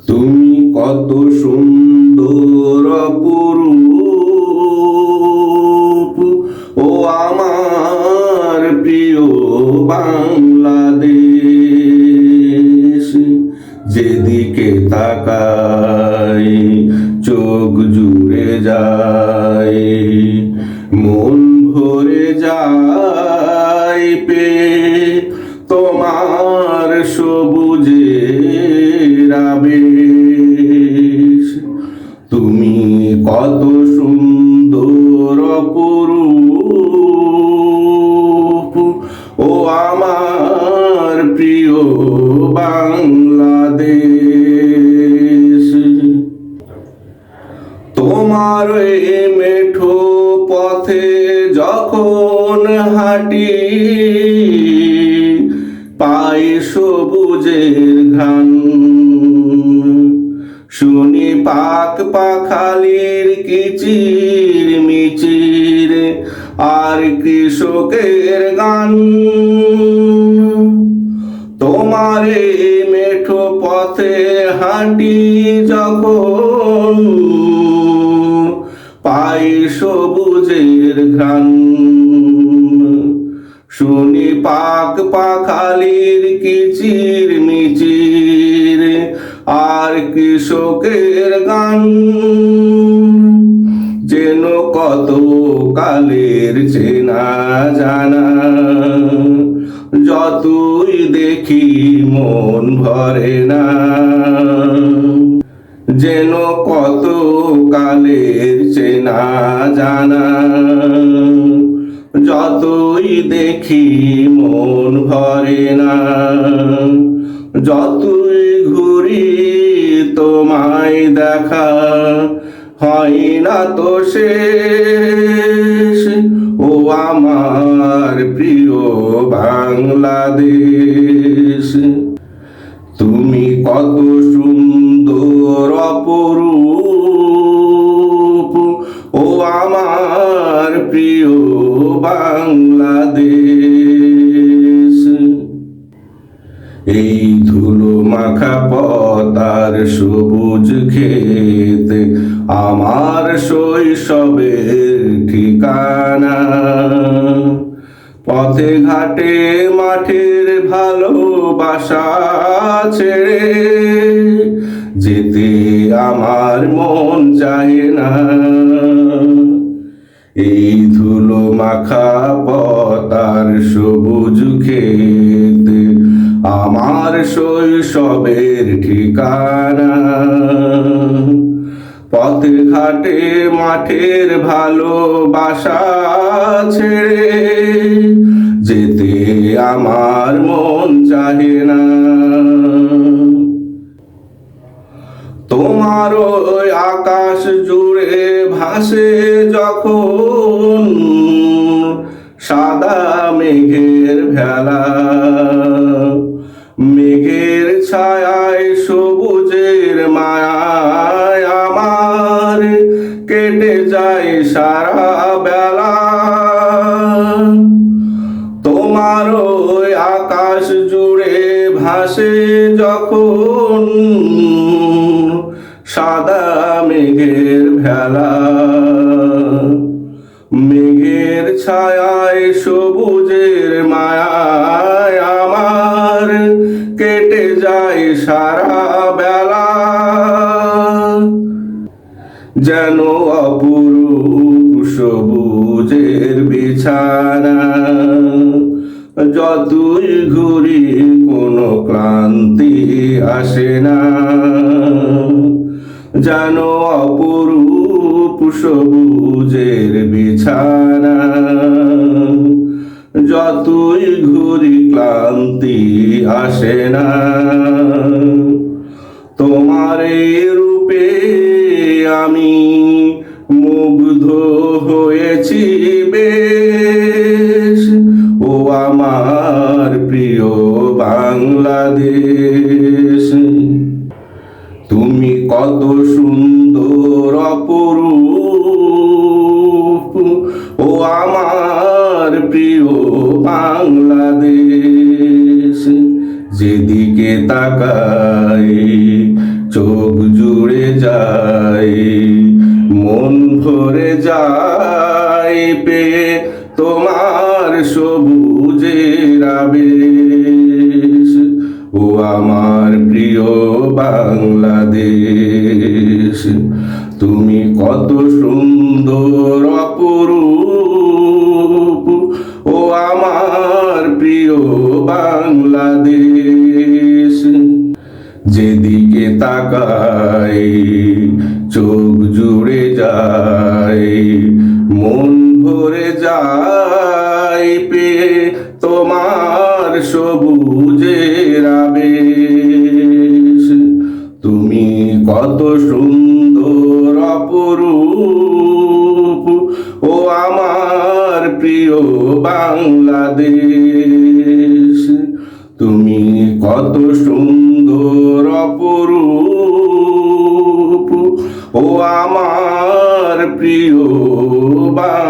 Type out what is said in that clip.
তুমি কত সুন্দর অপরূপ, ও আমার প্রিয় বাংলাদেশ। যেদিকে তাকাই চোখ জুড়ে যায়, মন ভরে যায় পেয়ে তোমার সবুজের আবেশ। তুমি কত সুন্দর অপরূপ, ও আমার প্রিয় বাংলাদেশ। তোমার এই মেঠো পথে যখন হাঁটি, পাই সবুজের ঘ্রাণ, শুনি পাক পাখালির কিচির মিচির আর কৃষকের গান। তোমার এই মেঠো পথে হাঁটি যখন, পাই সবুজের ঘ্রাণ, শুনি পাক পাখালির কিচির মিচির আর কৃষকের গান। যেন কত কালের চেনা জানা, যতই দেখি মন ভরে না। যেন কত কালের চেনা জানা, যতই দেখি মন ভরে না। যতই ঘুরি তোমায় দেখা হয় না তো শেষ, ও আমার প্রিয় বাংলাদেশ। তুমি কত সুন্দর অপরূপ, ও আমার প্রিয় বাংলাদেশ। এই ধুলো মাখা পথ আর সবুজ ক্ষেত আমার শৈশবের ঠিকানা। পথে ঘাটে মাঠের ভালোবাসা ছেড়ে যেতে আমার মন চায় না। এই ধুলো মাখা পথ আর সবুজ ক্ষেত আমার শৈশবের ঠিকানা। পথে ঘাটে মাঠের ভালোবাসা ছেড়ে যেতে আমার মন চাহে না। তোমার ওই আকাশ জুড়ে ভাসে যখন সাদা মেঘের ভেলা, মেঘের ছায়ায় সবুজের মায়ায় আমার কেটে যায় সারা বেলা। তোমার ওই আকাশ জুড়ে ভাসে যখন সাদা মেঘের ভেলা, মেঘের ছায়ায় সবুজের মায়ায় আমার কেটে যায় সারা বেলা। যেন অপরূপ সবুজের বিছানা, যতই ঘুরি কোনো ক্লান্তি আসে না। যেন অপরূপ সবুজের বিছানা, যতই ঘুরি ক্লান্তি আসে না। তোমার এই রূপে আমি মুগ্ধ হয়েছি বেশ, ও আমার প্রিয় বাংলাদেশ। তুমি কত সুন্দর অপরূপ, ও আমার প্রিয় বাংলাদেশ। যেদিকে তাকাই চোখ জুড়ে যায়, মন ভরে যায় পেয়ে তোমার সবুজের আবেশ। ও আমার প্রিয় বাংলাদেশ, তুমি কত সুন্দর অপরূপ। ও আমার প্রিয় বাংলাদেশ, যেদিকে তাকাই চোখ জুড়ে যায়, মন ভরে যায় পেয়ে তোমার সবুজের আবেশ। তুমি কত সুন্দর অপরূপ। ও আমার প্রিয় বাংলাদেশ, তুমি কত সুন্দর অপরূপ। ও আমার প্রিয় বাংলাদেশ।